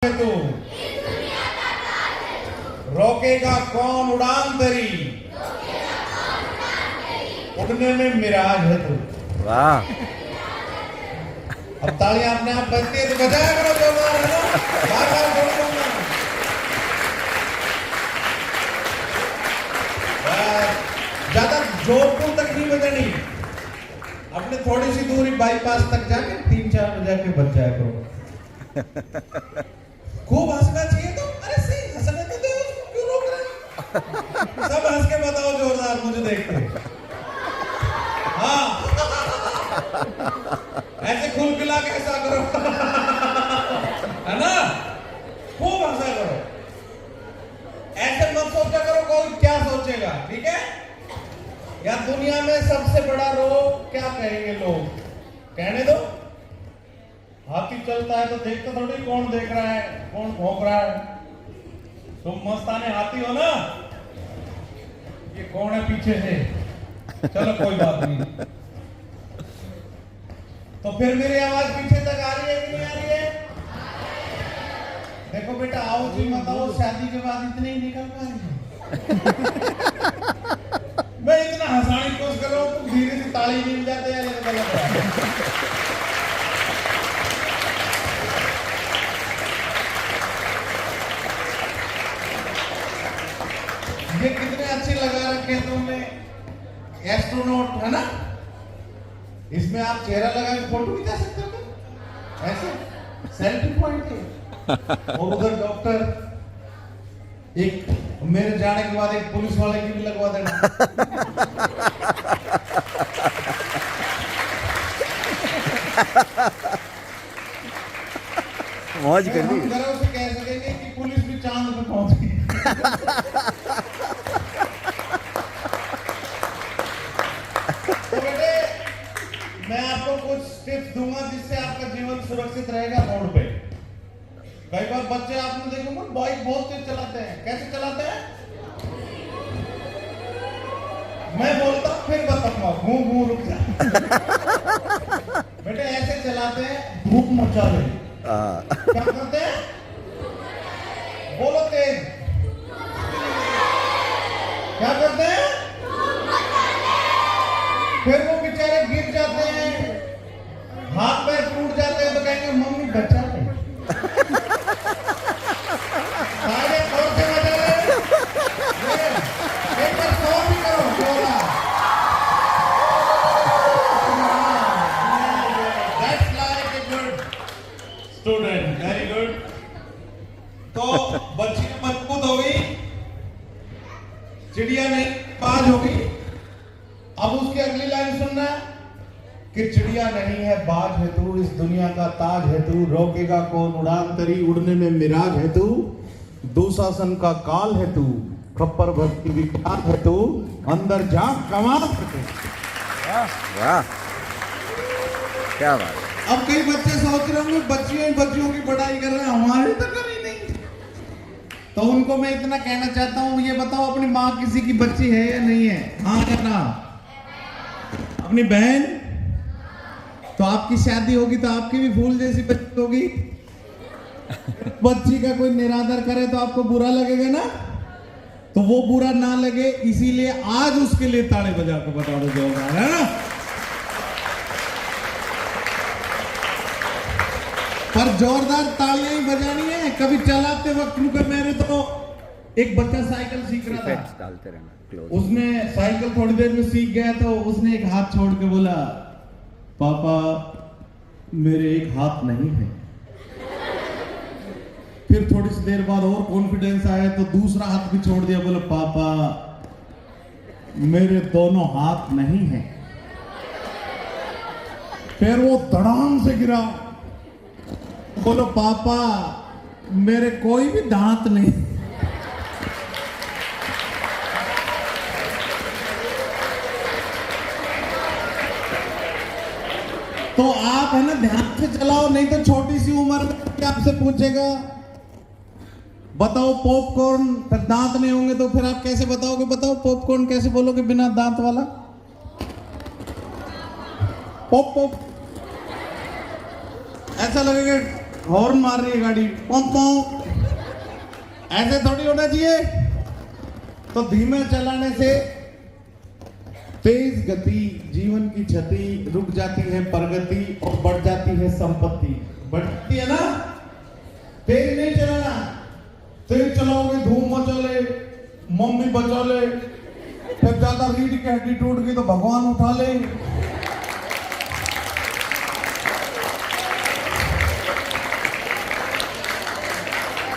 है तू, रोकेगा कौन उड़ान तेरी, उड़ने में मिराज है तू। वाह, अब तालियां अपने आप बजती है तो बजाया करो जोरदार, है ना? बार-बार बोल दूंगा। ज्यादा जोरपुर तक नहीं बजानी, अपने थोड़ी सी दूरी बाईपास तक जाके 3-4 बजा के बच जाया करो। खूब हंसना चाहिए तो, अरे सही हंसने तो दे, उसको क्यों रोक रहे हैं? सब हंस के बताओ जोरदार, मुझे देख के। हाँ, ऐसे खुल खिला के ऐसा करो, है ना? खूब हंसा करो, ऐसे मत सोचा करो कोई क्या सोचेगा, ठीक है? या दुनिया में सबसे बड़ा रोग क्या कहेंगे लोग, कहने दो। हाथी चलता है तो देखते थोड़ी कौन देख रहा है, कौन भौंक रहा है। तुम मस्ताने हाथी हो ना, ये कौन है पीछे से? चलो कोई बात नहीं। तो फिर मेरी आवाज पीछे तक आ रही है कि नहीं आ रही है? देखो बेटा, आओ जी मत आओ, शादी के बाद इतने ही निकल पाएंगे। मैं इतना हंसाने की कोशिश कर रहा हूँ, तुम धीरे से ताली नहीं जाते हैं, ये गलत है। ये कितने अच्छे लगा रखे हैं तुमने, एस्ट्रोनॉट, है ना? इसमें आप चेहरा लगा के फोटो भी जा सकते हो, ऐसे सेल्फी पॉइंट है। और उधर डॉक्टर, एक मेरे जाने के बाद एक पुलिस वाले की भी लगवा देना। मौज कर ली। हम गर्व से कह सकेंगे कि पुलिस भी चांद पे पहुंच गई। तो बेटे, मैं आपको कुछ टिप्स दूंगा जिससे आपका जीवन सुरक्षित रहेगा रोड पे। कई बार बच्चे आपने देखे होंगे बाइक बहुत तेज चलाते हैं, कैसे चलाते हैं? मैं बोलता हूं फिर बताऊंगा, घूम रुक जा। बेटे ऐसे चलाते हैं, धूप मचा ले। क्या करते हैं? बोलो तेज। क्या करते हैं? फिर वो बेचारे गिर जाते हैं, हाथ पैर टूट जाते हैं, तो कहेंगे मम्मी बचा ले। Student, very good. तो बच्ची मजबूत हो गई, चिड़िया नहीं बाज हो गई। अब उसकी अगली लाइन सुनना कि चिड़िया नहीं है बाज है तू, इस दुनिया का ताज है तू, रोकेगा कौन उड़ान तेरी, उड़ने में मिराज है तू, दुशासन का काल है तू, खप्पर भक्ति विख्यात है तू, अंदर जा कमाल है तू। वाह, क्या बात। अब कई बच्चे सोच रहे होंगे बच्चियों की पढ़ाई कर रहे हैं, हमारे तो करी नहीं। तो उनको मैं इतना कहना चाहता हूँ, ये बताओ अपनी माँ किसी की बच्ची है या नहीं है? हाँ या ना? अपनी बहन? तो आपकी शादी होगी तो आपकी भी फूल जैसी बच्ची होगी। बच्ची का कोई निरादर करे तो आपको बुरा लगेगा ना? तो वो बुरा ना लगे इसीलिए आज उसके लिए ताड़े बजा के बता दो जोरदार, है ना? पर जोरदार तालियां ही बजानी है। कभी चलाते वक्त, क्योंकि मेरे तो एक बच्चा साइकिल सीख रहा था, डालते रहना, उसने साइकिल थोड़ी देर में सीख गया तो उसने एक हाथ छोड़ के बोला, पापा मेरे एक हाथ नहीं है। फिर थोड़ी सी देर बाद और कॉन्फिडेंस आया तो दूसरा हाथ भी छोड़ दिया, बोला पापा मेरे दोनों हाथ नहीं है। फिर वो धड़ाम से गिरा, बोलो पापा मेरे कोई भी दांत नहीं। तो आप है ना ध्यान से चलाओ, नहीं तो छोटी सी उम्र में आपसे पूछेगा बताओ पॉपकॉर्न, फिर दांत नहीं होंगे तो फिर आप कैसे बताओगे? बताओ पॉपकॉर्न कैसे बोलोगे बिना दांत वाला? पॉप पॉप ऐसा लगेगा हॉर्न मार रही है गाड़ी, पंप पंप, ऐसे थोड़ी होना चाहिए। तो धीमे चलाने से तेज गति जीवन की क्षति, रुक जाती है प्रगति और बढ़ जाती है संपत्ति। बढ़ती है ना। तेज नहीं चलाना, तेज चलाओगे धूम मचोले, मम्मी बचा ले, फिर ज्यादा रीढ़ की हड्डी टूट गई तो भगवान उठा ले।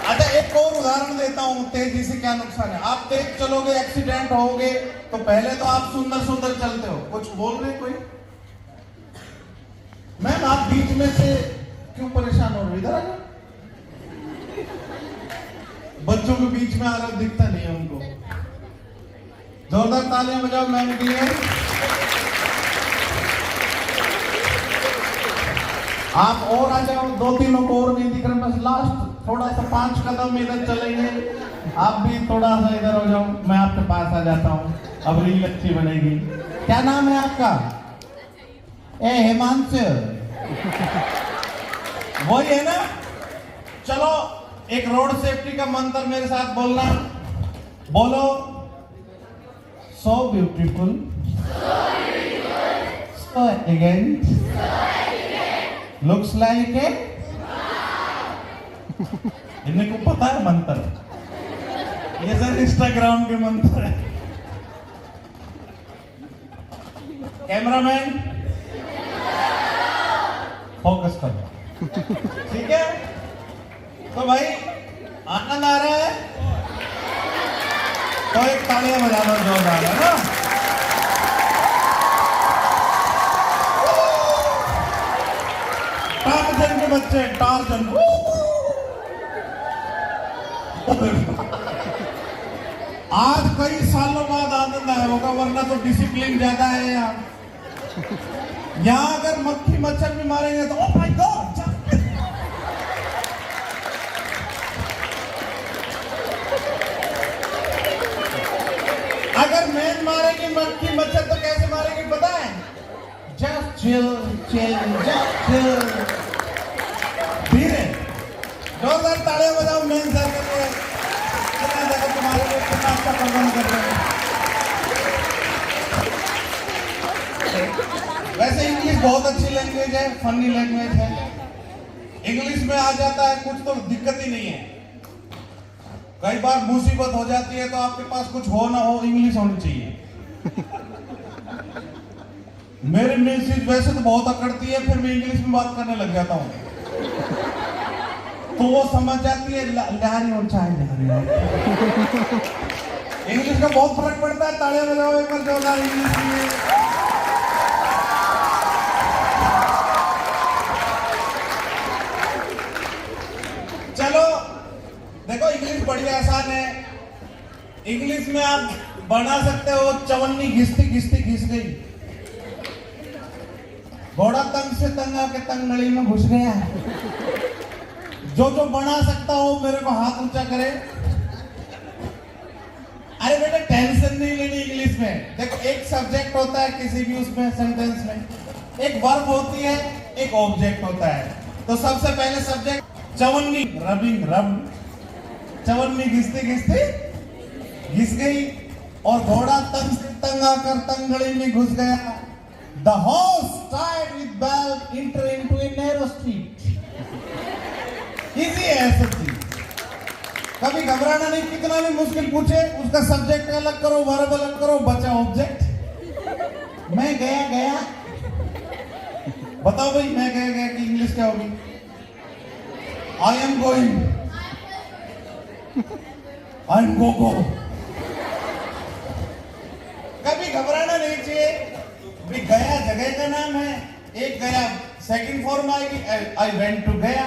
अच्छा एक और उदाहरण देता हूं, तेजी से क्या नुकसान है। आप तेज चलोगे, एक्सीडेंट होगे, तो पहले तो आप सुंदर सुंदर चलते हो। कुछ बोल रहे कोई? मैम आप बीच में से क्यों परेशान हो रहे? इधर आ जाओ। बच्चों के बीच में आ रहा दिखता नहीं है उनको। जोरदार तालियां बजाओ मैम के लिए। आप और आ जाओ, 2-3 लोग और नहीं दिख रहे, बस लास्ट थोड़ा सा 5 कदम इधर चलेंगे। आप भी थोड़ा सा इधर हो जाओ, मैं आपके पास आ जाता हूँ। अब रील अच्छी बनेगी। क्या नाम है आपका? हिमांशु। वही है ना? चलो एक रोड सेफ्टी का मंत्र मेरे साथ बोलना। बोलो, so beautiful, so elegant, looks like a. इन्हें को पता है मंत्र, ये सर इंस्टाग्राम के मंत्र है। कैमरामैन फोकस करो, ठीक है? तो भाई आनंद आ रहा है तो एक तालियां बजा दो जोरदार, है ना? टार्जन के बच्चे, टार्जन। आज कई सालों बाद आनंद आया होगा, वरना तो डिसिप्लिन ज्यादा है यहाँ अगर मक्खी मच्छर भी मारेंगे तो ओह माय गॉड। अगर मैन मारेगी मक्खी मच्छर तो कैसे मारेगी पता है? Just chill chill, just chill. धीरे। जोरदार तालियां बजाओ मैन सर के लिए। कितना जगह तुम्हारे लिए कितना अच्छा प्रबंध कर रहे हैं। वैसे इंग्लिश बहुत अच्छी लैंग्वेज है, फनी लैंग्वेज है। इंग्लिश में आ जाता है कुछ तो दिक्कत ही नहीं है। कई बार मुसीबत हो जाती है तो आपके पास कुछ हो ना हो, इंग्लिश होनी चाहिए। मेरी मिसेज वैसे तो बहुत अकड़ती है, फिर मैं इंग्लिश में बात करने लग जाता हूँ तो वो समझ जाती है लहरी और चाय लहरी। इंग्लिश का बहुत फर्क पड़ता है। तालियां बजाओ एक बार जोरदार इंग्लिश में। चलो देखो, इंग्लिश बढ़िया आसान है। इंग्लिश में आप बना सकते हो चवन्नी घिसती घिसती घिस गई, घोड़ा तंग से तंग आके तंग नली में घुस गया। जो बना सकता हो मेरे को हाथ ऊंचा करे। अरे बेटा टेंशन नहीं लेनी इंग्लिश में। देखो एक सब्जेक्ट होता है किसी भी उसमें सेंटेंस में, एक वर्ब होती है, एक ऑब्जेक्ट होता है। तो सबसे पहले सब्जेक्ट चवन्नी, रबिंग रब, चवन्नी घिसते घिसते घिस गई और घोड़ा तंग से तंग आकर तंगड़ी में घुस गया। The horse tied with belt entered into a narrow street. Easy है सब चीज, कभी घबराना नहीं। कितना भी मुश्किल पूछे उसका सब्जेक्ट अलग करो, वर्ब अलग करो, बचा ऑब्जेक्ट। मैं गया गया, बताओ भाई मैं गया गया की इंग्लिश क्या होगी? I am going, I am go go. कभी घबराना नहीं चाहिए। गया जगह का नाम है, एक गया सेकंड फॉर्म आएगी, आई वेंट टू गया।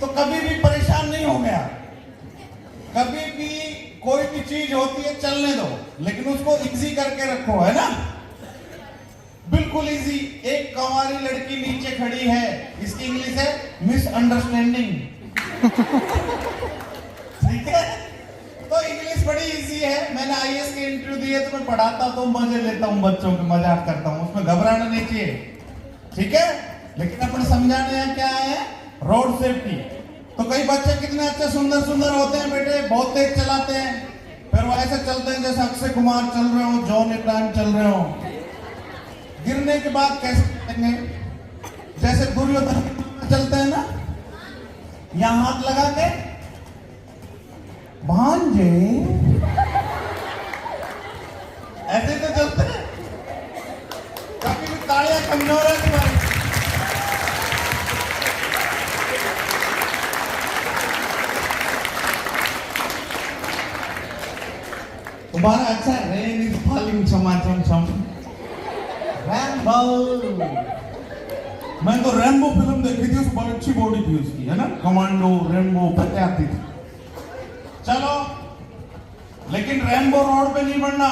तो कभी भी परेशान नहीं हो गया। कभी भी कोई भी चीज होती है चलने दो, लेकिन उसको इजी करके रखो, है ना? बिल्कुल इजी। एक कंवारी लड़की नीचे खड़ी है, इसकी इंग्लिश है मिसअंडरस्टैंडिंग। ठीक है? तो इंग्लिश बड़ी इजी है। मैंने आईएएस के इंटरव्यू दिए तो मैं पढ़ाता तो मजे लेता हूँ, बच्चों के मजाक करता हूँ, उसमें घबराना नहीं चाहिए। ठीक है? लेकिन अपने समझाने क्या है? Road safety. तो कई बच्चे कितने अच्छे सुंदर सुंदर होते हैं बेटे, बहुत तेज चलाते हैं, फिर वो ऐसे चलते हैं जैसे अक्षय कुमार चल रहे हो, जॉन इब्राहिम चल रहे हो। गिरने के बाद कैसे चलेंगे? जैसे दुर्योधन चलते हैं ना, यहां हाथ लगा के भांजे, ऐसे तो चलते हैं। कभी भी तालियां कमजोर है तुम्हारी। तुम्हारा अच्छा रेन इज फॉलिंग छम रैम्बो। मैं तो रैम्बो फिल्म देखी थी, उसमें बहुत अच्छी बॉडी थी उसकी, है ना, कमांडो रैम्बो पते आती थी। चलो, लेकिन रैम्बो रोड पे नहीं बढ़ना।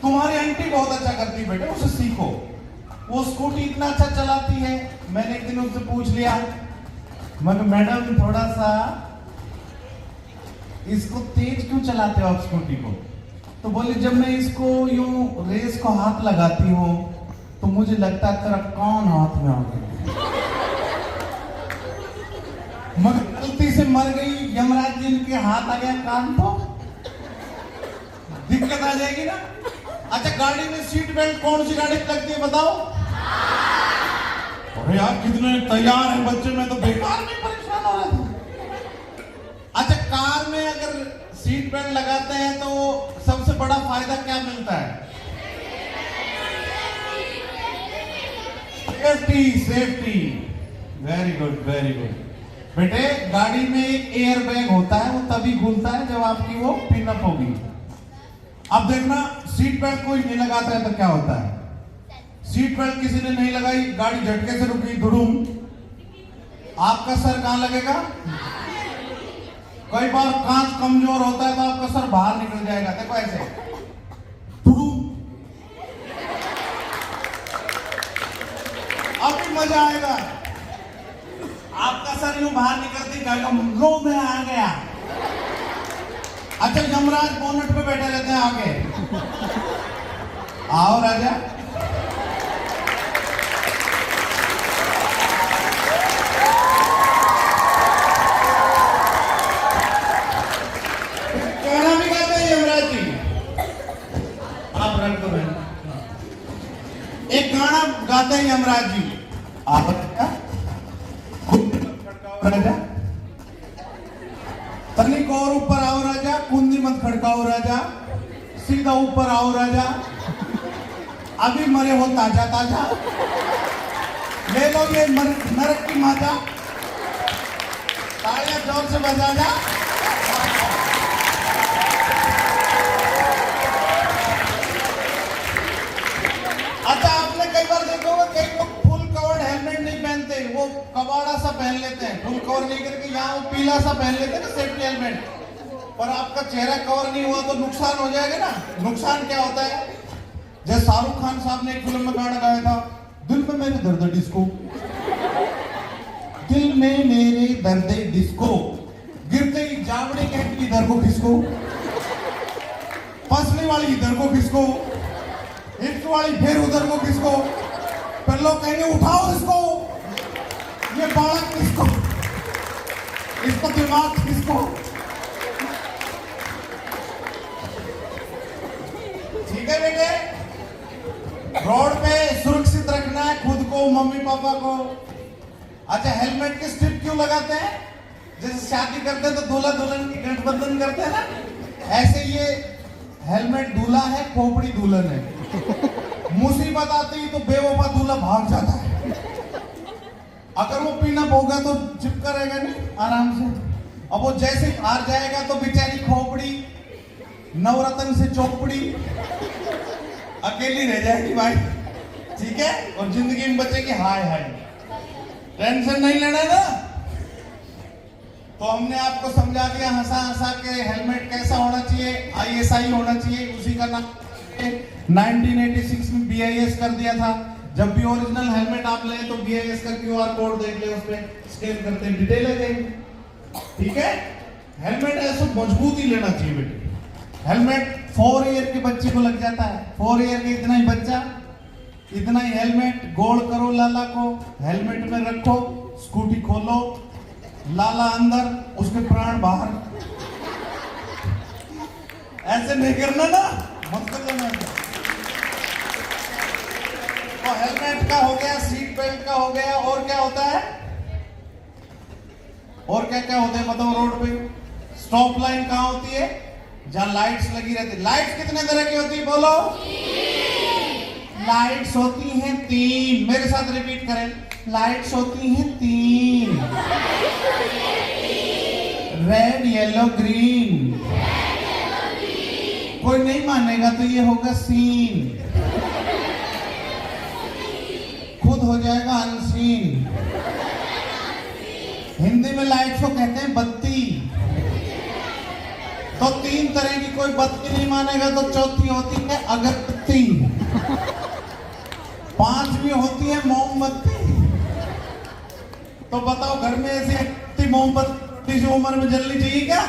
तुम्हारी आंटी बहुत अच्छा करती है बेटे, उससे सीखो। वो स्कूटी इतना अच्छा चलाती है। मैंने एक दिन उससे पूछ लिया, मैडम थोड़ा सा इसको तेज क्यों चलाते हो आप स्कूटी को? तो बोली जब मैं इसको यूं रेस को हाथ लगाती हूँ तो मुझे लगता है तेरा कौन हाथ में आ गया। मगर गलती से मर गई, यमराज जी के हाथ आ गया कान तो दिक्कत आ जाएगी ना। अच्छा, गाड़ी में सीट बेल्ट कौन सी गाड़ी लगती है बताओ? अरे यार कितने तैयार हैं बच्चे, मैं तो बेकार में परेशान हो रहा था। अच्छा, कार में अगर सीट बेल्ट लगाते हैं तो सबसे बड़ा फायदा क्या मिलता है? Safety, safety. Very good, very good बेटे। गाड़ी में एक एयर बैग होता है, वो तभी खुलता है जब आपकी वो पिन अप होगी। अब देखना, सीट बेल्ट कोई नहीं लगाता है तो क्या होता है? सीट बेल्ट किसी ने नहीं लगाई, गाड़ी झटके से रुकी, धुड़ूम, आपका सर कहां लगेगा? कई बार कांच कमजोर होता है तो आपका सर बाहर निकल जाएगा। देखो ऐसे, अब भी मजा आएगा। आपका सर यूं बाहर निकलती जाएगा, लो में आ गया। अच्छा, यमराज बोनट पे बैठे रहते हैं आगे। आओ राजा। गाना भी गाते हैं यमराज जी, आप रख दो। एक गाना गाते हैं यमराज जी, आप राजा तनिक और ऊपर आओ राजा, कुंदी मत खड़काओ राजा, सीधा ऊपर आओ राजा, अभी मरे हो ताजा ताजा, ले लो ये नरक की माता, तालियां जोर से बजा जा। अच्छा, आपने कई बार देखा होगा कई लोग फुल कवर्ड हेलमेट नहीं पहनते, वो कबाड़ा सा पहन लेते हैं, फुल कवर नहीं करके यहाँ पीला सा पहन लेते हैं ना सेफ्टी हेलमेट। पर आपका चेहरा कवर नहीं हुआ तो नुकसान हो जाएगा ना। नुकसान क्या होता है? जैसे शाहरुख खान साहब ने एक फिल्म में गाना गाया था, दिल में मेरे दर्द डिस्को, दिल में मेरे दर्द डिस्को, गिरते ही जावड़े कहती इधर को खिसको, फंसने वाली इधर को खिसको, हिट वाली फिर उधर को खिसको, फिर लोग कहेंगे उठाओ इसको, ये बालक किसको, इसको दिमाग किसको। ठीक है बेटे, रोड पे सुरक्षित रखना है खुद को, मम्मी पापा को। अच्छा, हेलमेट की स्ट्रिप क्यों लगाते हैं? जैसे शादी करते हैं तो दूल्हा दुल्हन की गठबंधन करते हैं ना, ऐसे ये हेलमेट दूल्हा है, खोपड़ी दुल्हन है। मुसीबत आती है तो बेवफा दूल्हा भाग जाता है। अगर वो पिनअप होगा तो चिपका रहेगा नहीं आराम से। अब वो जैसे हार जाएगा तो बेचारी खोपड़ी नवरत्न से चौपड़ी अकेली रह जाएगी भाई। ठीक है, और जिंदगी में बचेगी हाय हाय। टेंशन नहीं लेना ना। तो हमने आपको समझा दिया हंसा हंसा के हेलमेट कैसा होना चाहिए, ISI होना चाहिए, उसी का नाम 1986 में BIS कर दिया था। जब भी ओरिजिनल हेलमेट आप लें तो BIS का QR कोड देख ले, उसमें स्कैन करते हैं डिटेल आ जाएगी। ठीक है, हेलमेट ऐसा मजबूत ही लेना चाहिए बेटे। हेलमेट 4 ईयर के बच्चे को लग जाता है, 4 ईयर के इतना ही बच्चा, इतना ही हेलमेट। गोल करो लाला को, हेलमेट में रखो, स्कूटी खोलो, लाला अंदर, उसके प्राण बाहर। ऐसे नहीं करना ना, मत कर लेना। तो हेलमेट का हो गया, सीट बेल्ट का हो गया, और क्या होता है? और क्या क्या होता है बताओ? रोड पे स्टॉप लाइन कहां होती है? जहां लाइट्स लगी रहती। लाइट्स कितने तरह की होती है बोलो? लाइट्स होती हैं 3। मेरे साथ रिपीट करें, लाइट्स होती हैं 3। Red, yellow, green. कोई नहीं मानेगा तो ये होगा सीन, खुद हो जाएगा अनसीन। हिंदी में लाइट्स को कहते हैं बत्ती। तो 3 तरह की, कोई बत्ती नहीं मानेगा तो चौथी होती है अगरबत्ती, 5वीं होती है मोमबत्ती। तो बताओ घर में ऐसी मोमबत्ती सी उम्र में जलनी चाहिए क्या?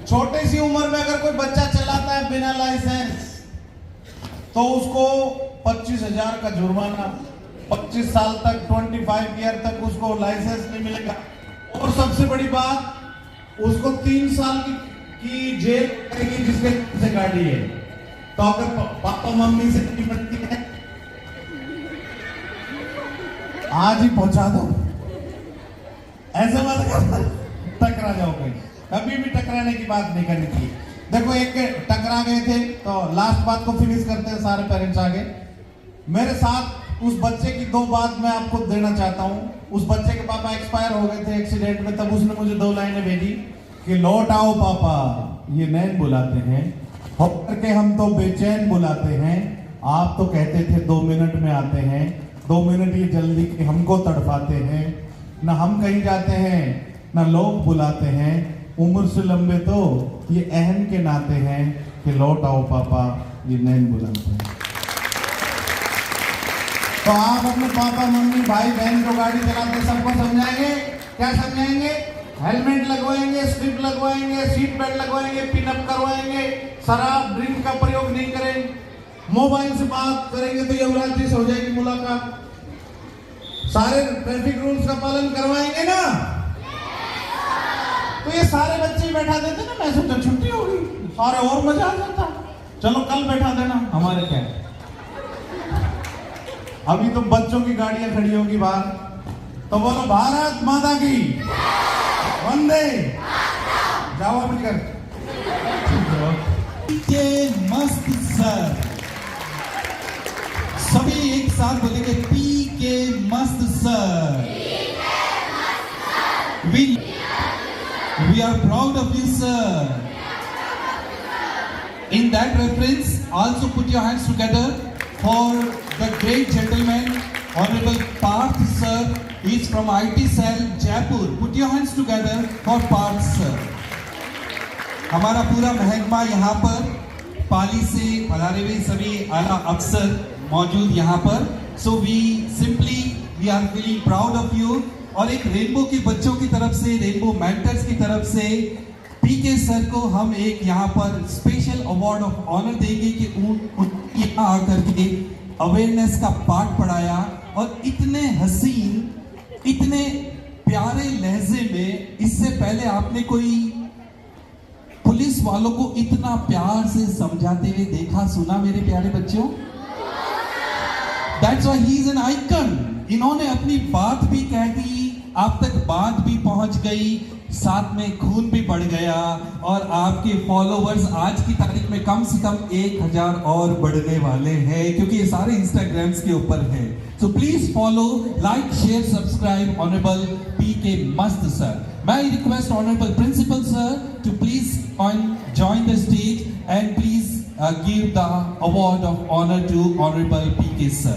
छोटी सी उम्र में अगर कोई बच्चा चलाता है बिना लाइसेंस तो उसको 25,000 का जुर्माना, 25 साल तक, 25 ईयर तक उसको लाइसेंस नहीं मिलेगा। और सबसे बड़ी बात, उसको 3 साल की जेल करेगी जिसके से गाड़ी है। तो अगर पापा मम्मी से निपटती है, आज ही पहुंचा दो, ऐसे मत करना, टकरा जाओगे। कभी भी टकराने की बात नहीं करनी थी। देखो एक टकरा गए थे, तो लास्ट बात को फिनिश करते हैं, सारे पेरेंट्स आगे। मेरे साथ उस बच्चे की 2 बात मैं आपको देना चाहता हूँ। उस बच्चे के पापा एक्सपायर हो गए थे एक्सीडेंट में, तब उसने मुझे 2 लाइनें भेजी कि लौट आओ पापा, ये नैन बुलाते हैं, होकर के हम तो बेचैन बुलाते हैं। आप तो कहते थे 2 मिनट में आते हैं, 2 मिनट ये जल्दी के हमको तड़पाते हैं। ना हम कहीं जाते हैं, ना लोग बुलाते हैं। उम्र से लंबे तो ये अहम के नाते हैं कि लौट आओ पापा, ये नैन बुलाते हैं। तो आप अपने पापा मम्मी भाई बहन जो गाड़ी चलाते हैं सबको समझाएंगे। क्या समझाएंगे? हेलमेट लगवाएंगे, स्ट्रिप लगवाएंगे, सीट बेल्ट लगवाएंगे, पिन अप करवाएंगे, शराब ड्रिंक का प्रयोग नहीं करें, मोबाइल से बात करेंगे तो युवराज जी से हो जाएगी मुलाकात, सारे ट्रैफिक रूल्स का पालन करवाएंगे ना। तो ये सारे बच्चे बैठा देते ना, मैं सोचा छुट्टी होगी, सारे और मजा आ जाता। चलो कल बैठा देना, हमारे क्या। अभी तो बच्चों की गाड़ियां खड़ी होगी बाहर, तो बोलो भारत माता की वंदे। जाओ अभी कर के मस्त सर, सभी एक साथ बोलेंगे पी के मस्त sir. We are proud of you, sir. In that reference, also put your hands together for the great gentleman, Honorable Parth sir. He is from IT Cell, Jaipur. Put your hands together for Parth sir. हमारा पूरा महकमा यहाँ पर पाली से पधारे हुए सभी आला अफसर मौजूद यहाँ पर। So we are feeling proud of you. और एक रेनबो के बच्चों की तरफ से, रेनबो मेंटर्स की तरफ से पीके सर को हम एक यहाँ पर स्पेशल अवार्ड ऑफ ऑनर देंगे कि यहाँ आकर के अवेयरनेस का पाठ पढ़ाया और इतने हसीन, इतने प्यारे लहजे में, इससे पहले आपने कोई पुलिस वालों को इतना प्यार से समझाते हुए देखा सुना मेरे प्यारे बच्चों? That's why he is an icon. इन्होंने अपनी बात भी कह दी, आप तक बात भी पहुंच गई, साथ में खून भी बढ़ गया और आपके फॉलोवर्स आज की तारीख में कम से कम 1000 और बढ़ने वाले हैं, क्योंकि ये सारे इंस्टाग्राम्स के ऊपर है। So please follow, like, share, subscribe honourable PK मस्त सर। मैं request honourable principal sir to please join the stage and please give the award of honor to honorable PK sir.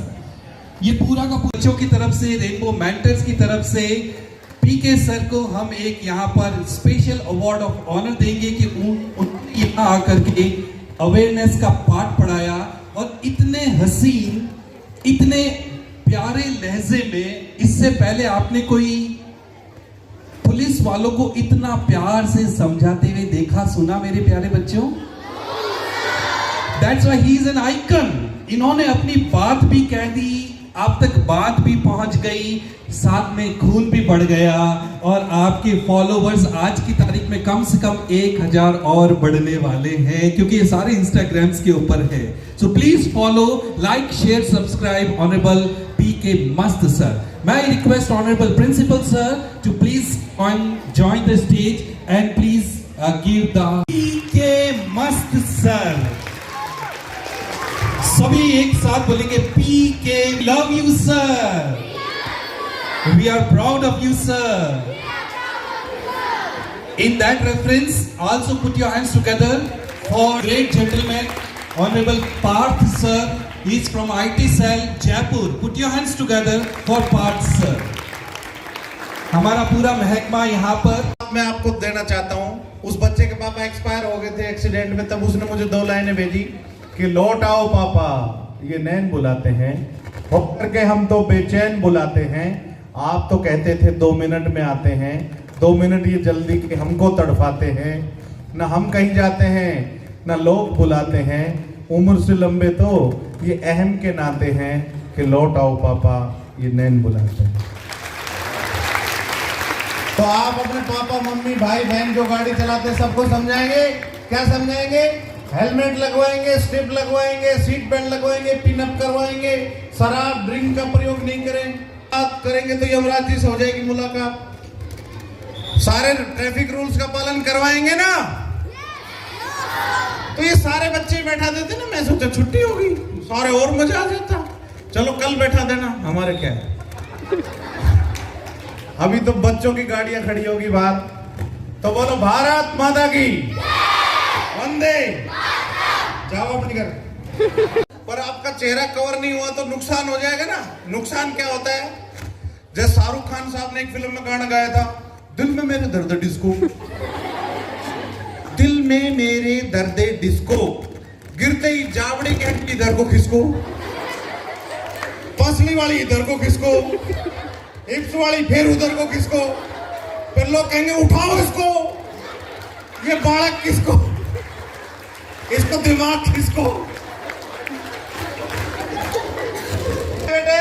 ये पूरा का बच्चों की तरफ से, रेनबो मेंटर्स की तरफ से पीके सर को हम एक यहाँ पर स्पेशल अवार्ड ऑफ ऑनर देंगे कि उन्होंने यहाँ आकर के अवेयरनेस का पाठ पढ़ाया और इतने हसीन, इतने प्यारे लहजे में, इससे पहले आपने कोई पुलिस वालों को इतना प्यार से समझाते हुए देखा सुना मेरे प्यारे बच्चों? That's why he is an icon. इन्होंने अपनी बात भी कह दी, आप तक बात भी पहुंच गई, साथ में खून भी बढ़ गया और आपके फॉलोवर्स आज की तारीख में कम से कम 1000 और बढ़ने वाले हैं, क्योंकि ये सारे इंस्टाग्राम्स के ऊपर है। So please follow, like, share, subscribe honourable PK Mast sir. मैं request honourable principal sir to please join the stage and please give the PK Mast sir. सभी एक साथ बोलेंगे PK love you sir, we are proud of you sir। In that reference also put your hands together for great gentleman honorable Parth sir, he is from IT cell Jaipur, put your hands together for Parth sir। हमारा पूरा महकमा यहाँ पर मैं आपको देना चाहता हूँ। उस बच्चे के पापा एक्सपायर हो गए थे एक्सीडेंट में, तब उसने मुझे 2 लाइनें भेजी कि लौट आओ पापा, ये नैन बुलाते हैं, होकर के हम तो बेचैन बुलाते हैं। आप तो कहते थे 2 मिनट में आते हैं, 2 मिनट ये जल्दी के हमको तड़फाते हैं। ना हम कहीं जाते हैं ना लोग बुलाते हैं, उम्र से लंबे तो ये अहम के नाते हैं कि लौट आओ पापा, ये नैन बुलाते हैं। तो आप अपने पापा मम्मी भाई बहन जो गाड़ी चलाते हैं सबको समझाएंगे। क्या समझाएंगे? हेलमेट लगवाएंगे, स्ट्रिप लगवाएंगे, सीट बेल्ट लगवाएंगे, पिन अप करवाएंगे, शराब ड्रिंक का प्रयोग नहीं करें। बात करेंगे तो यमराज जी से हो जाएगी मुलाकात। सारे ट्रैफिक रूल्स का पालन करवाएंगे ना। तो ये सारे बच्चे बैठा देते ना, मैं सोचा छुट्टी होगी, सारे और मजा आ जाता। चलो कल बैठा देना, हमारे क्या है। अभी तो बच्चों की गाड़ियां खड़ी होगी बाहर, तो बोलो भारत माता की वंदे, जाओ अपनी घर। पर आपका चेहरा कवर नहीं हुआ तो नुकसान हो जाएगा ना। नुकसान क्या होता है? जैसे शाहरुख खान साहब ने एक फिल्म में गाना गाया था, दिल में मेरे दर्द डिस्को, दिल में मेरे दर्द डिस्को, गिरते ही जावड़े के हड्डी इधर को खिसको, पसली वाली इधर को खिसको, हिप्स वाली फिर उधर को किसको, फिर लोग कहेंगे उठाओ इसको, ये बालक किसको, इसको दिमाग किसको। बेटे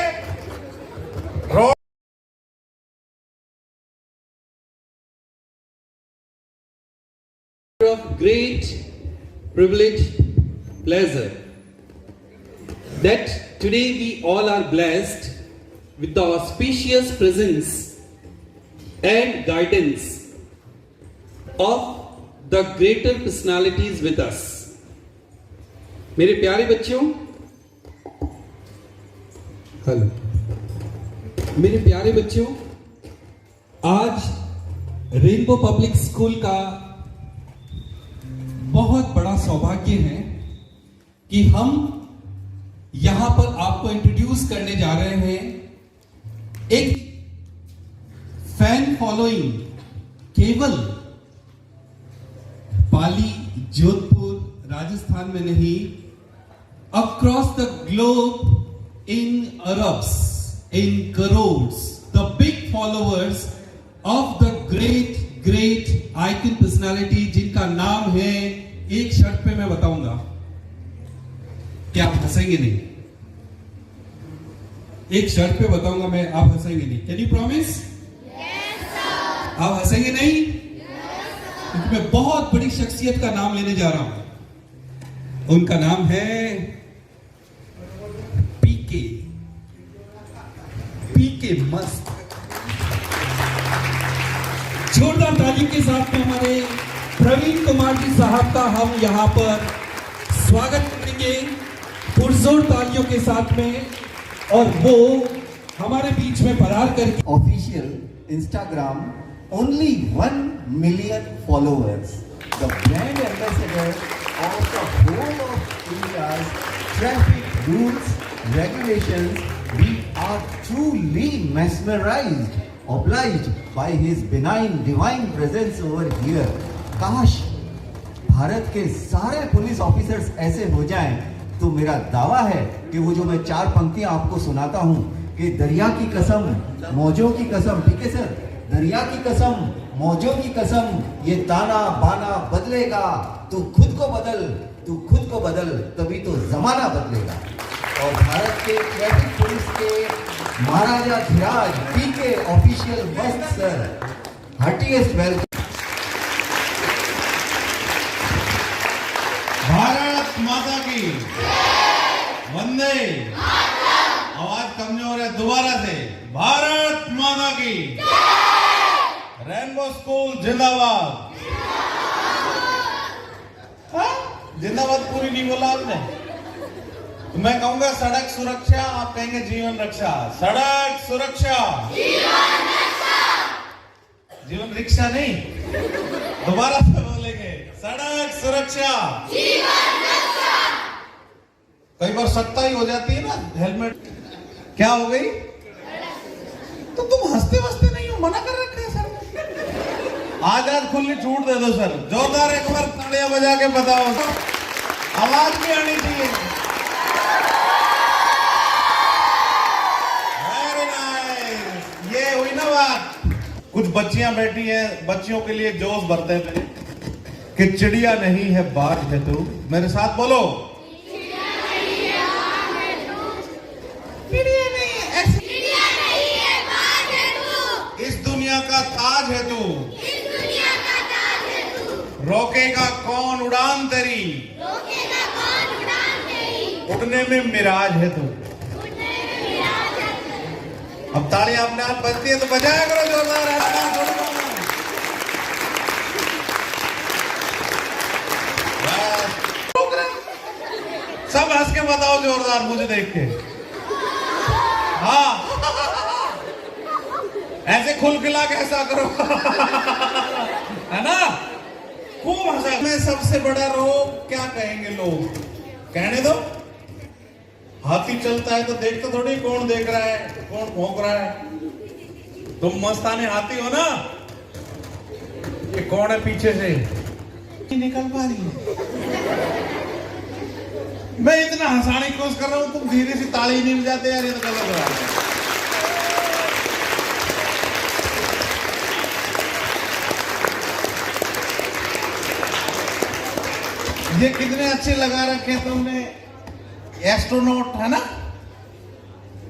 of great privilege, pleasure that today we all are blessed with the auspicious presence and guidance of the greater personalities with us। मेरे प्यारे बच्चों, हेलो मेरे प्यारे बच्चों, आज रेनबो पब्लिक स्कूल का बहुत बड़ा सौभाग्य है कि हम यहां पर आपको इंट्रोड्यूस करने जा रहे हैं एक फैन फॉलोइंग केवल पाली, जोधपुर, राजस्थान में नहीं, across the globe in Arabs, in crores, the big followers of the great icon personality जिनका नाम है, एक शर्त पे मैं बताऊंगा, क्या आप हंसेंगे नहीं? एक शर्त पे बताऊंगा मैं, आप हंसेंगे नहीं। Can you promise? आप हंसेंगे नहीं? क्योंकि मैं बहुत बड़ी शख्सियत का नाम लेने जा रहा हूं। उनका नाम है पीके मस्त। जोरदार तालियों के साथ में हमारे प्रवीण कुमार जी साहब का हम यहां पर स्वागत करेंगे पुरजोर तालियों के साथ में, और वो हमारे बीच में फरार करके official Instagram only 1 million followers, the brand ambassador of the whole of India's traffic rules, regulations. We are truly mesmerized, obliged by his benign divine presence over here. काश भारत के सारे पुलिस ऑफिसर्स ऐसे हो जाएं, तो मेरा दावा है कि वो जो मैं 4 पंक्तियां आपको सुनाता हूं कि दरिया की कसम, मौजों की कसम, ठीक है सर, दरिया की कसम, मौजों की कसम, ये ताना बाना बदलेगा, तू खुद को बदल, तू खुद को बदल, तभी तो जमाना बदलेगा। और भारत के ट्रैफिक पुलिस के महाराजा धीराज पीके ऑफिशियल मस्त सर, हार्टीएस्ट वेलकम। भारत माता की वंदे। आवाज कमजोर है, दोबारा से। भारत माता की रेनबो स्कूल जिंदाबाद। हाँ? जिंदाबाद पूरी नहीं बोला आपने। तो मैं कहूंगा सड़क सुरक्षा, आप कहेंगे जीवन रक्षा। सड़क सुरक्षा, जीवन रिक्शा नहीं, दोबारा से बोलेंगे। सड़क सुरक्षा, कई बार सत्ता ही हो जाती है ना। हेलमेट क्या हो गई? तो तुम हंसते हंसते नहीं हो, मना कर रखे हैं सर। आज खुली छूट दे दो सर। जोरदार एक बार तालियां बजा के बताओ, आवाज भी आनी चाहिए। Very nice. ये हुई ना बात। कुछ बच्चियां बैठी हैं, बच्चियों के लिए जोश भरते थे कि चिड़िया नहीं है बाज है तू। मेरे साथ बोलो, चिड़िया नहीं है बाज है तू, इस दुनिया का ताज है तू, रोकेगा कौन उड़ान तेरी, उड़ने में मिराज है तू। अब तालियां अपने आप बजती है तो बजाया करो जोरदार। सब हंस के बताओ जोरदार मुझे देख के। हाँ, ऐसे खुल खिला के ऐसा करो है ना। खूब हंसा। में सबसे बड़ा रोग क्या कहेंगे लोग? कहने दो। हाथी चलता है तो देखते थोड़ी कौन देख रहा है, कौन भौंक रहा है। तुम मस्ताने हाथी हो ना, कि कौन है पीछे से निकल पा रही है। मैं इतना हंसाने की कोशिश कर रहा हूं, तुम धीरे से ताली नहीं बजाते यार, ये तो गलत बात है। ये कितने अच्छे लगा रखे तुमने, एस्ट्रोनॉट है ना।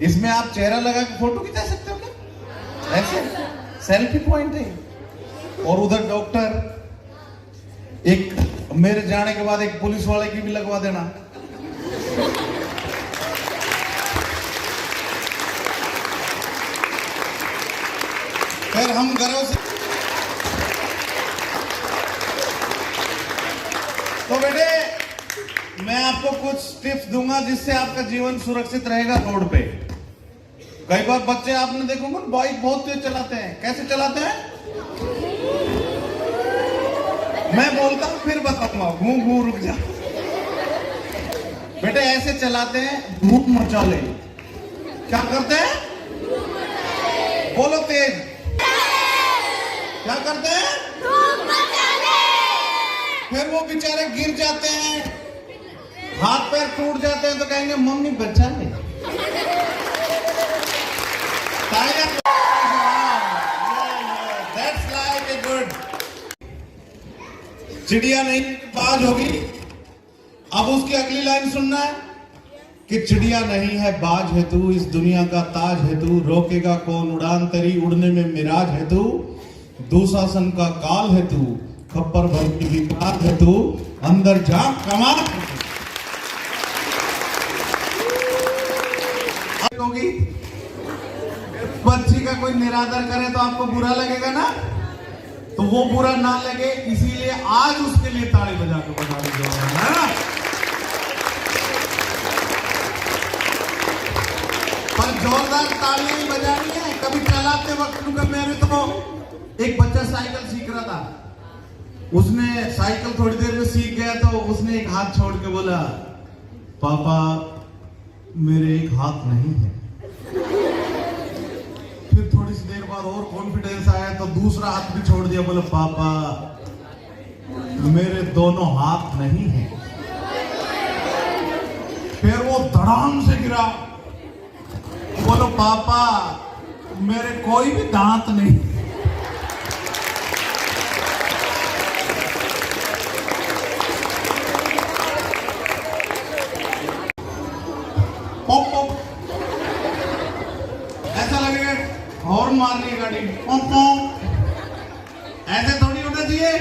इसमें आप चेहरा लगा के फोटो खिंचा सकते हो क्या? ऐसे सेल्फी पॉइंट है। और उधर डॉक्टर, एक मेरे जाने के बाद एक पुलिस वाले की भी लगवा देना। फिर हम घरों से। तो बेटे, मैं आपको कुछ टिप्स दूंगा जिससे आपका जीवन सुरक्षित रहेगा रोड पे। कई बार बच्चे आपने देखोगे बाइक बहुत तेज चलाते हैं। कैसे चलाते हैं? मैं बोलता हूं फिर बताऊंगा, घूम रुक जा। बेटे ऐसे चलाते हैं, धूप मचा ले। क्या करते हैं? बोलो तेज। क्या करते हैं? फिर वो बेचारे गिर जाते हैं, हाथ पैर टूट जाते हैं, तो कहेंगे मम्मी बचा ले। That's like a good। चिड़िया नहीं बाज होगी। अब उसकी अगली लाइन सुनना है कि चिड़िया नहीं है बाज है तू, इस दुनिया का ताज है तू, रोकेगा कौन उड़ान तेरी, उड़ने में मिराज है तू, दुशासन का काल है तू, खप्पर भर की विकार है तू, अंदर जा कमाल होगी। बच्ची का कोई निरादर करे तो आपको बुरा लगेगा ना, तो वो बुरा ना लगे इसीलिए आज उसके लिए ताली बजा के बता दीजिए, है ना। पर जोरदार तालियां ही बजानी है। कभी चलाते वक्त मेरे तो एक बच्चा साइकिल सीख रहा था, उसने साइकिल थोड़ी देर में सीख गया तो उसने एक हाथ छोड़ के बोला, पापा मेरे एक हाथ नहीं है। फिर थोड़ी सी देर बाद और कॉन्फिडेंस आया तो दूसरा हाथ भी छोड़ दिया, बोला पापा मेरे दोनों हाथ नहीं है। फिर वो धड़ाम से गिरा, बोलो पापा मेरे कोई भी दांत नहीं। ऐसे थोड़ी होना चाहिए।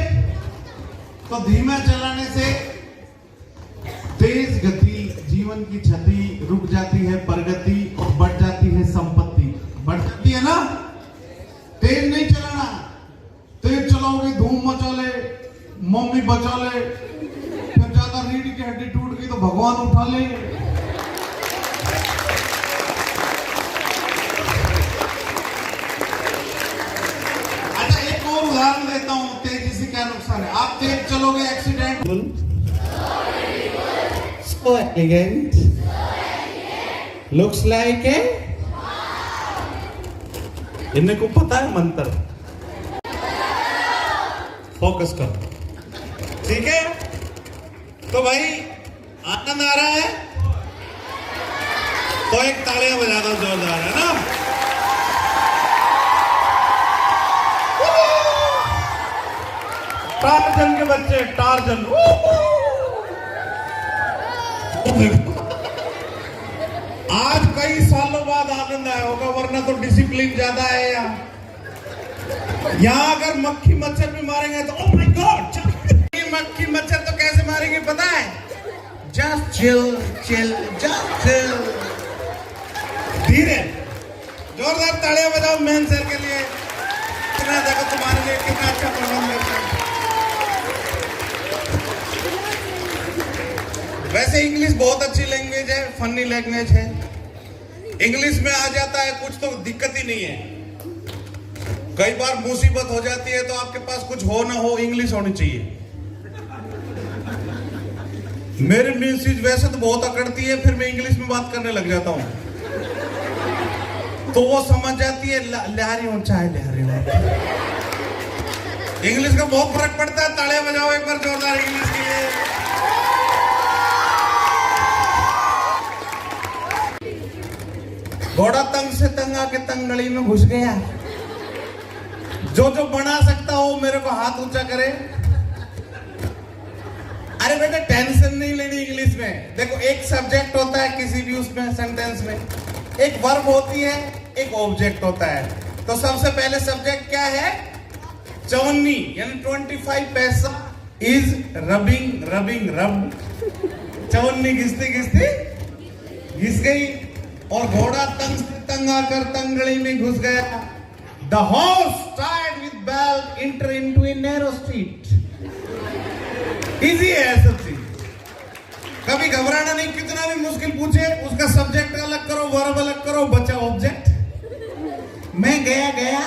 तो धीमा चलाने से तेज गति जीवन की क्षति, रुक जाती है प्रगति और बढ़ जाती है संपत्ति। बढ़ जाती है ना। तेज नहीं चलाना, तेज चलाओगे धूम मचा ले, मम्मी बचा ले, फिर ज्यादा रीढ़ की हड्डी टूट गई तो भगवान उठा ले। अच्छा एक और उदाहरण देता हूं, तेजी से क्या नुकसान है। आप तेज चलोगे accident. So elegant. Looks like a. इन्हें को पता है मंत्र। फोकस करो, ठीक है। तो भाई आनंद आ रहा है तो एक तालियां बजा दो जोरदार, है ना। टार्जन के बच्चे, टार्जन। आज कई सालों बाद आनंद आया होगा, वरना तो डिसिप्लिन ज्यादा है यहाँ अगर मक्खी मच्छर भी मारेंगे तो ओह माय गॉड, मक्खी मच्छर तो कैसे मारेंगे पता है? Just chill chill, just chill. धीरे। जोरदार तालियां बजाओ मेन सर के लिए। कितना देखो तुम्हारे लिए कितना अच्छा परफॉर्म करते हैं। वैसे इंग्लिश बहुत अच्छी लैंग्वेज है, फनी लैंग्वेज है। इंग्लिश में आ जाता है कुछ तो दिक्कत ही नहीं है। कई बार मुसीबत हो जाती है तो आपके पास कुछ हो ना हो, इंग्लिश होनी चाहिए। मेरी मिसेज वैसे तो बहुत अकड़ती है, फिर मैं इंग्लिश में बात करने लग जाता हूं तो वो समझ जाती है, लहरी हो चाहे लहरी हो। इंग्लिश का बहुत फर्क पड़ता है। तालियां बजाओ एक बार जोरदार इंग्लिश के लिए। घोड़ा तंग से तंग आके तंग नली में घुस गया। जो जो बना सकता हो मेरे को हाथ ऊंचा करे। अरे बेटा टेंशन नहीं लेनी इंग्लिश में। देखो एक सब्जेक्ट होता है किसी भी उसमें सेंटेंस में, एक वर्ब होती है, एक ऑब्जेक्ट होता है। तो सबसे पहले सब्जेक्ट क्या है? चवन्नी यानी 25 पैसा इज रबिंग, रबिंग रब। चवन्नी घिसती घिसती घिस गई और घोड़ा तंग से तंग आकर तंगड़ी में घुस गया। The horse tied with belt enter into a narrow street. Easy है सब चीज, कभी घबराना नहीं। कितना भी मुश्किल पूछे उसका सब्जेक्ट अलग करो, वर्ब अलग करो, बचा ऑब्जेक्ट। मैं गया गया,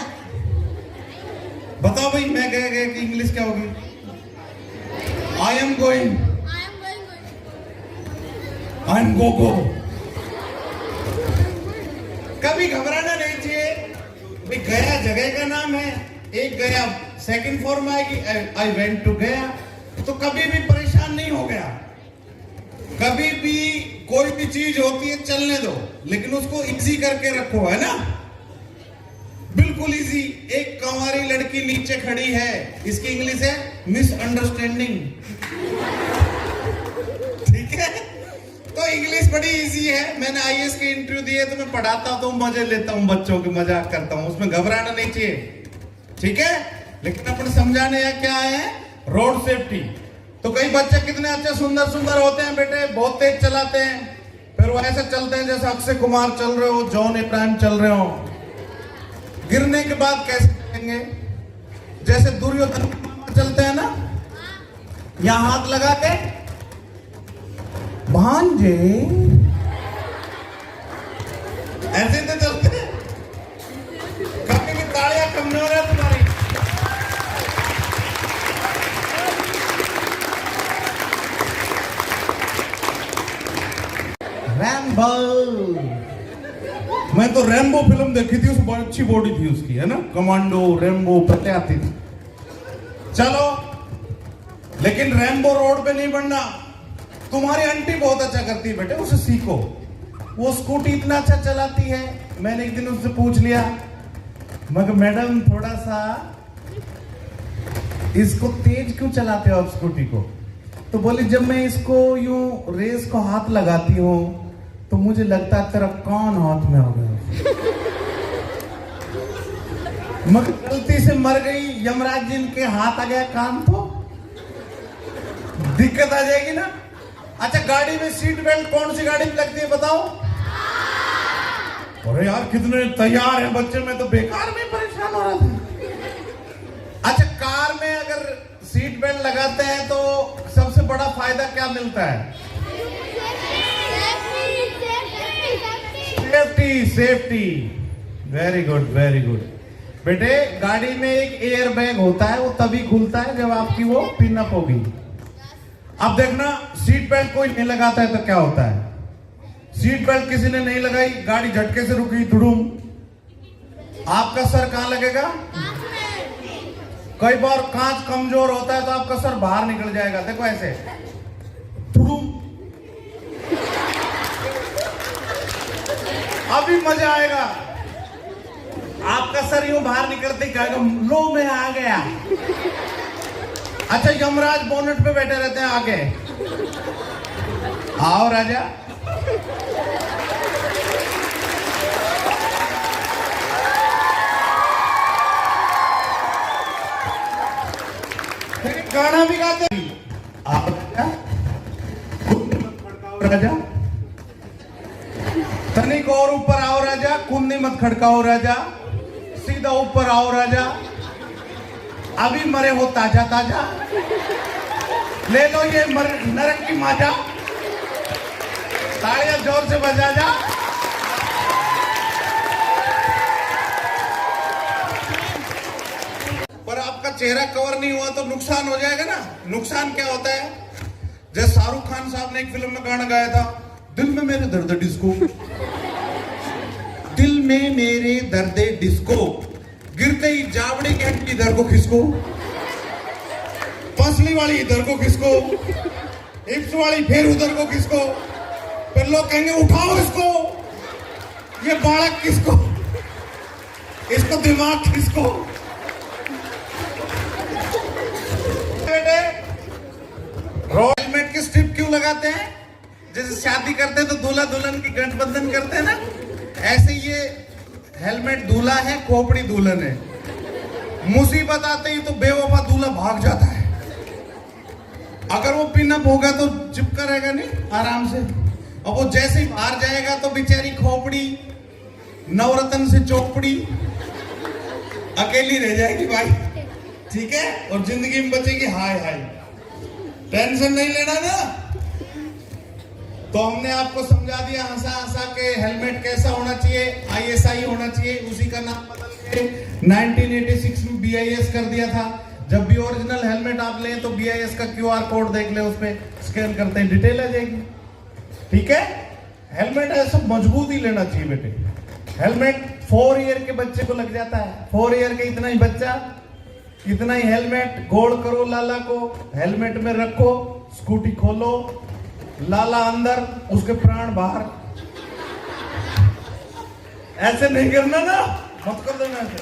बताओ भाई मैं गया गया की इंग्लिश क्या होगी? I am going, I am go go. कभी घबराना नहीं चाहिए भाई। गया जगह का नाम है, एक गया सेकंड फॉर्म आएगी, आई वेंट टू गया। तो कभी भी परेशान नहीं हो गया। कभी भी कोई भी चीज होती है चलने दो, लेकिन उसको इजी करके रखो, है ना, बिल्कुल इजी। एक कंवारी लड़की नीचे खड़ी है, इसकी इंग्लिश है मिसअंडरस्टैंडिंग, ठीक है। तो इंग्लिश बड़ी इजी है। मैंने आईएएस के इंटरव्यू दिए तो मैं पढ़ाता हूं, मजे लेता हूं, बच्चों के मजाक करता हूं, उसमें घबराना नहीं चाहिए, ठीक है। लेकिन अपन समझाने या क्या है? Road safety. तो कई बच्चे कितने अच्छे सुंदर सुंदर होते हैं बेटे, बहुत तेज चलाते हैं, फिर वो ऐसे चलते हैं जैसे अक्षय कुमार चल रहे हो, जॉन इब्राहिम चल रहे हो। गिरने के बाद कैसे चलेंगे? जैसे दुर्योधन चलते हैं ना, यहां हाथ लगा के भांजे, ऐसे तो चलते हैं। कभी भी तालियां कम नहीं हो रहा तुम्हारी। रैम्बो, मैं तो रैम्बो फिल्म देखी थी, उसमें बहुत अच्छी बॉडी थी उसकी, है ना, कमांडो रैम्बो पते आती थी। चलो, लेकिन रैम्बो रोड पे नहीं बनना। तुम्हारी आंटी बहुत अच्छा करती है बेटे, उसे सीखो। वो स्कूटी इतना अच्छा चलाती है। मैंने एक दिन उससे पूछ लिया, मगर मैडम थोड़ा सा इसको तेज क्यों चलाते हो आप स्कूटी को? तो बोली जब मैं इसको यूं रेस को हाथ लगाती हूँ तो मुझे लगता है तेरा कान हाथ में हो गया। मगर गलती से मर गई, यमराज जी के हाथ आ गया कान, तो दिक्कत आ जाएगी ना। अच्छा, गाड़ी में सीट बेल्ट कौन सी गाड़ी में लगती है बताओ? अरे यार कितने तैयार हैं बच्चे, में तो बेकार में परेशान हो रहा था। अच्छा, कार में अगर सीट बेल्ट लगाते हैं तो सबसे बड़ा फायदा क्या मिलता है? Safety, safety. Very good, very good. बेटे, गाड़ी में एक एयर बैग होता है, वो तभी खुलता है जब आपकी वो पिन अप होगी। अब देखना, सीट बेल्ट कोई नहीं लगाता है तो क्या होता है? सीट बेल्ट किसी ने नहीं लगाई, गाड़ी झटके से रुकी, धुड़ूम, आपका सर कहां लगेगा? कई बार कांच कमजोर होता है तो आपका सर बाहर निकल जाएगा, देखो ऐसे, धुड़ूम। अभी मजा आएगा, आपका सर यूं बाहर निकलते ही कहेगा लो मैं आ गया। अच्छा, यमराज बोनेट पे बैठे रहते हैं आगे, आओ राजा। फिर गाना भी गाते हैं, आओ राजा, कुंदी मत खड़काओ राजा, तनिक और ऊपर आओ राजा, कुंदी मत खड़काओ राजा, सीधा ऊपर आओ राजा, अभी मरे हो ताजा ताजा, ले लो ये नरक की माजा, तालियां जोर से बजा जा। पर आपका चेहरा कवर नहीं हुआ तो नुकसान हो जाएगा ना। नुकसान क्या होता है? जैसे शाहरुख खान साहब ने एक फिल्म में गाना गाया था, दिल में मेरे दर्द डिस्को, दिल में मेरे दर्द डिस्को, गिरते ही जावड़े के हड्डी इधर को खिसको, पसली वाली इधर को खिसको, हिप्स वाली फिर उधर को खिसको, फिर लोग कहेंगे उठाओ इसको, ये बालक किसको, इसको दिमाग किसको। बेटे, हेलमेट की स्ट्रिप क्यों लगाते हैं? जैसे शादी करते हैं तो दूल्हा दुल्हन की गठबंधन करते हैं ना, ऐसे ये हेलमेट दूल्हा है, खोपड़ी दुल्हन है। मुसीबत आते ही तो बेवफा दूल्हा भाग जाता है। अगर वो पिन अप होगा तो चिपका रहेगा नहीं आराम से, और वो जैसे ही बाहर जाएगा तो बेचारी खोपड़ी नवरत्न से चौपड़ी अकेली रह जाएगी भाई, ठीक है, और जिंदगी में बचेगी हाय हाय। टेंशन नहीं लेना ना। तो हमने आपको समझा दिया हंसा हंसा के हेलमेट कैसा होना चाहिए, ISI होना चाहिए, उसी का नाम बदल के 1986 में BIS कर दिया था। जब भी ओरिजिनल हेलमेट आप लें तो BIS का QR कोड देख ले, उस पे स्कैन करते हैं डिटेल आ जाएगी, ठीक है। हेलमेट ऐसा मजबूत ही लेना चाहिए बेटे। हेलमेट 4 ईयर के बच्चे को लग जाता है, 4 ईयर के इतना ही बच्चा, इतना ही हेलमेट। गोल करो लाला को, हेलमेट में रखो, स्कूटी खोलो, लाला अंदर, उसके प्राण बाहर। ऐसे नहीं करना ना, मत कर देना ऐसे।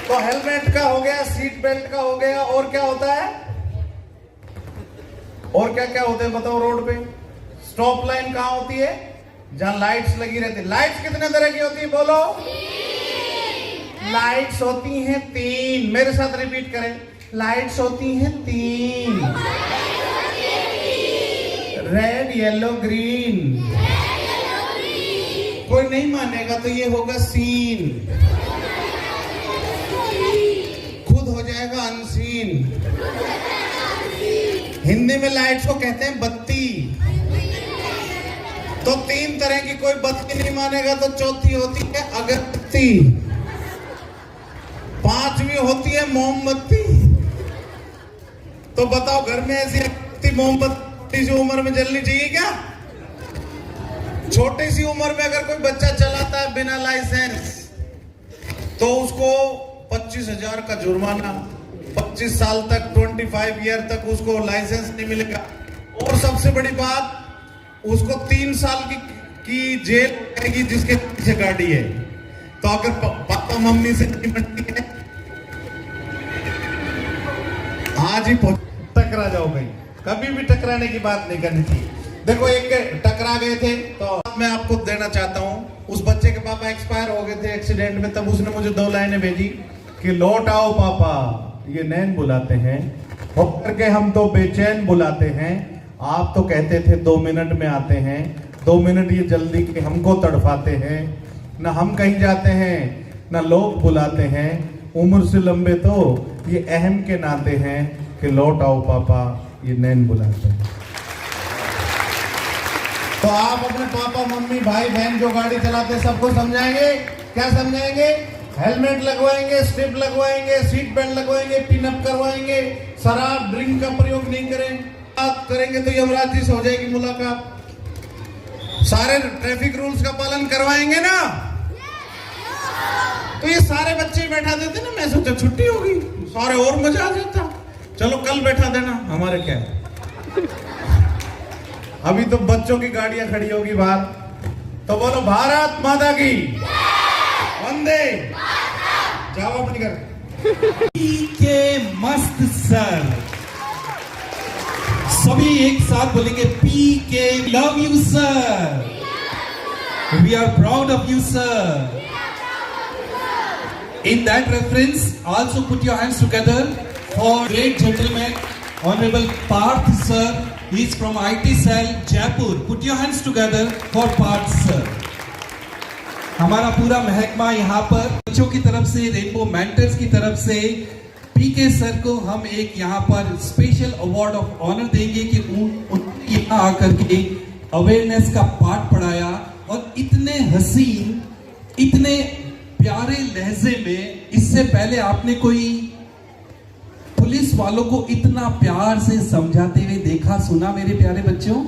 तो हेलमेट का हो गया, सीट बेल्ट का हो गया, और क्या होता है? और क्या क्या होते हैं बताओ रोड पे? स्टॉप लाइन कहां होती है? जहां लाइट्स लगी रहती है। लाइट्स कितने तरह की होती है बोलो? लाइट्स होती हैं 3। मेरे साथ रिपीट करें, लाइट्स होती हैं 3, रेड येलो ग्रीन। कोई नहीं मानेगा तो ये होगा सीन, खुद हो जाएगा अनसीन। हिंदी में लाइट्स को कहते हैं बत्ती। तो 3 तरह की, कोई बत्ती नहीं मानेगा तो चौथी होती है अगरबत्ती, 5वीं होती है मोमबत्ती। तो बताओ घर में ऐसी अगरबत्ती मोमबत्ती सी उम्र में जलनी चाहिए क्या? छोटी सी उम्र में अगर कोई बच्चा चलाता है बिना लाइसेंस तो उसको 25,000 का जुर्माना, 25 साल तक, 25 ईयर तक उसको लाइसेंस नहीं मिलेगा। और सबसे बड़ी बात, उसको 3 साल की जेल लगेगी जिसके पीछे गाड़ी है। तो अगर पापा मम्मी से नहीं बनती है, आज ही टकरा जाओ भाई, कभी भी टकराने की बात नहीं करनी चाहिए। देखो एक टकरा गए थे, तो मैं आपको देना चाहता हूँ, उस बच्चे के पापा एक्सपायर हो गए थे एक्सीडेंट में, तब उसने मुझे 2 लाइनें भेजी कि लौट आओ पापा, ये नैन बुलाते हैं, होकर के हम तो बेचैन बुलाते हैं, आप तो कहते थे 2 मिनट में आते हैं, 2 मिनट ये जल्दी के हमको तड़फाते हैं, ना हम कहीं जाते हैं ना लोग बुलाते हैं, उम्र से लंबे तो ये अहम के नाते हैं कि लौट आओ पापा, ये नैन बुलाते हैं। तो आप अपने पापा मम्मी भाई बहन जो गाड़ी चलाते हैं सबको समझाएंगे, क्या समझाएंगे? हेलमेट लगवाएंगे, स्ट्रिप लगवाएंगे, सीट बेल्ट लगवाएंगे, पिन अप करवाएंगे, शराब ड्रिंक का प्रयोग नहीं करेंगे तो यमराज जी से हो जाएगी मुलाकात। सारे ट्रैफिक रूल्स का पालन करवाएंगे ना? तो ये सारे बच्चे बैठा देते ना, मैं सोचा छुट्टी होगी, सारे और मजा आ जाता। चलो कल बैठा देना, हमारे क्या है। अभी तो बच्चों की गाड़ियां खड़ी होगी बाहर, तो बोलो भारत माता की वंदे, जाओ अपनी घर। पीके मस्त सर, सभी एक साथ बोलेंगे PK love you sir, we are proud of you sir. In that reference, also put your hands together for great gentleman, Honorable Parth sir. He is from IT Cell, Jaipur. Put your hands together for Parth sir. हमारा पूरा महकमा यहाँ पर बच्चों की तरफ से, rainbow mentors की तरफ से पीके सर को हम एक यहाँ पर स्पेशल अवार्ड ऑफ ऑनर देंगे कि उन्होंने यहाँ आकर के अवेयरनेस का पाठ पढ़ाया और इतने हसीन, इतने प्यारे लहजे में, इससे पहले आपने कोई पुलिस वालों को इतना प्यार से समझाते हुए देखा सुना मेरे प्यारे बच्चों?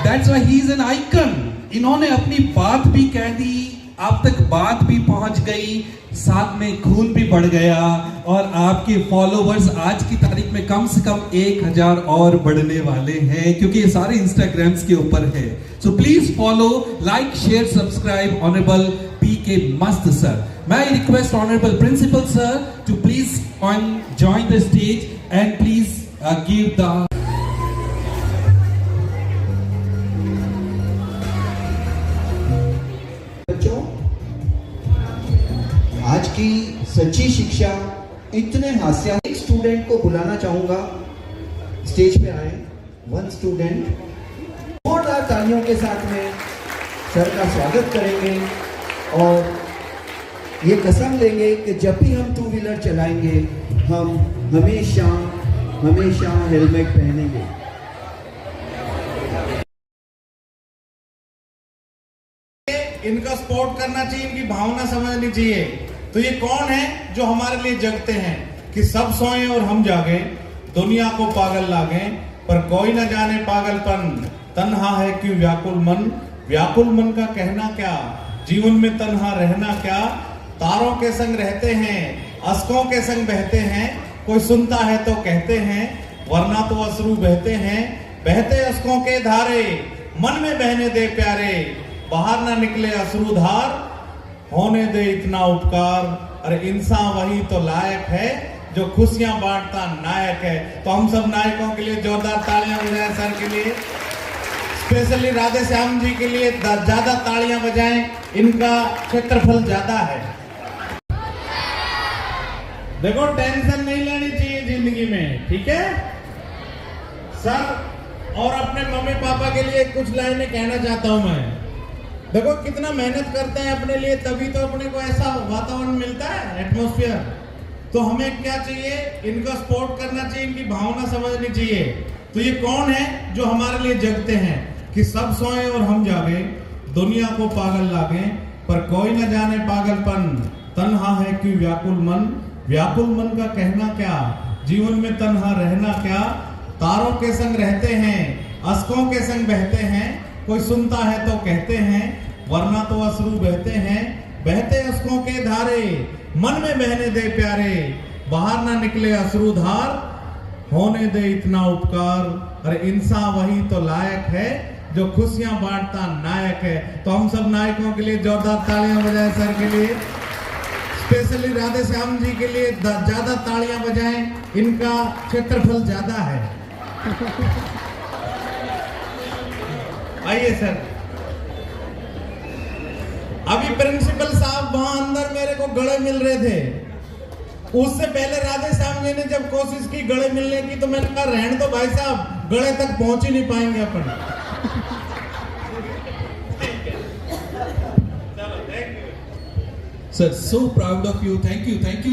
That's why he is an icon. इन्होंने अपनी बात भी कह दी, आप तक बात भी पहुंच गई, साथ में खून भी बढ़ गया और आपके फॉलोवर्स आज की तारीख में कम से कम 1000 और बढ़ने वाले हैं, क्योंकि ये सारे इंस्टाग्राम्स के ऊपर है। So please follow, like, share, subscribe honourable PK मस्त सर। मैं request honourable principal sir to please join the stage and please give the बच्चों, आज की सच्ची शिक्षा इतने हास्य। एक स्टूडेंट को बुलाना चाहूंगा, स्टेज पे आए। 1 स्टूडेंट, जोरदार तालियों के साथ में सर का स्वागत करेंगे और ये कसम लेंगे कि जब भी हम 2 व्हीलर चलाएंगे हम हमेशा हेलमेट पहनेंगे। इनका सपोर्ट करना चाहिए, इनकी भावना समझनी चाहिए। तो ये कौन है जो हमारे लिए जगते हैं कि सब सोए और हम जागे, दुनिया को पागल लागे, पर कोई न जाने पागलपन, तन्हा है क्यों व्याकुल मन, व्याकुल मन का कहना क्या, जीवन में तन्हा रहना क्या, तारों के संग रहते हैं, अश्कों के संग बहते हैं, कोई सुनता है तो कहते हैं, वरना तो अश्रु बहते हैं, बहते अश्कों के धारे, मन में बहने दे प्यारे, बाहर ना निकले अश्रुधार, होने दे इतना उपकार, अरे इंसान वही तो लायक है जो खुशियां बांटता नायक है। तो हम सब नायकों के लिए जोरदार तालियां बजाएं सर के लिए, स्पेशली राधे श्याम जी के लिए ज्यादा तालियां बजाएं, इनका क्षेत्रफल ज्यादा है। देखो टेंशन नहीं लेनी चाहिए जिंदगी में, ठीक है सर। और अपने मम्मी पापा के लिए कुछ लाइनें कहना चाहता हूं मैं। देखो कितना मेहनत करते हैं अपने लिए, तभी तो अपने को ऐसा वातावरण मिलता है, एटमॉस्फेयर। तो हमें क्या चाहिए, इनका सपोर्ट करना चाहिए, इनकी भावना समझनी चाहिए। तो ये कौन है जो हमारे लिए जगते हैं कि सब सोए और हम जागे, दुनिया को पागल लागे, पर कोई न जाने पागलपन, तन्हा है क्यों व्याकुल मन, व्याकुल मन का कहना क्या, जीवन में तन्हा रहना क्या, तारों के संग रहते हैं, अश्कों के संग बहते हैं, कोई सुनता है तो कहते हैं, वरना तो अश्रु बहते हैं, बहते अश्कों के धारे, मन में बहने दे प्यारे, बाहर ना निकले अश्रुधार, होने दे इतना उपकार, अरे इंसान वही तो लायक है जो खुशियां बांटता नायक है। तो हम सब नायकों के लिए जोरदार तालियां बजाएं सर के लिए, स्पेशली राधे श्याम जी के लिए ज्यादा तालियां बजाएं, इनका क्षेत्रफल ज्यादा है। आइए सर। अभी प्रिंसिपल साहब वहां अंदर मेरे को गले मिल रहे थे, उससे पहले राधे श्याम जी ने जब कोशिश की गले मिलने की तो मैंने कहा रहने दो भाई साहब, गले तक पहुंच ही नहीं पाएंगे अपन। Sir, so proud of you. Thank you.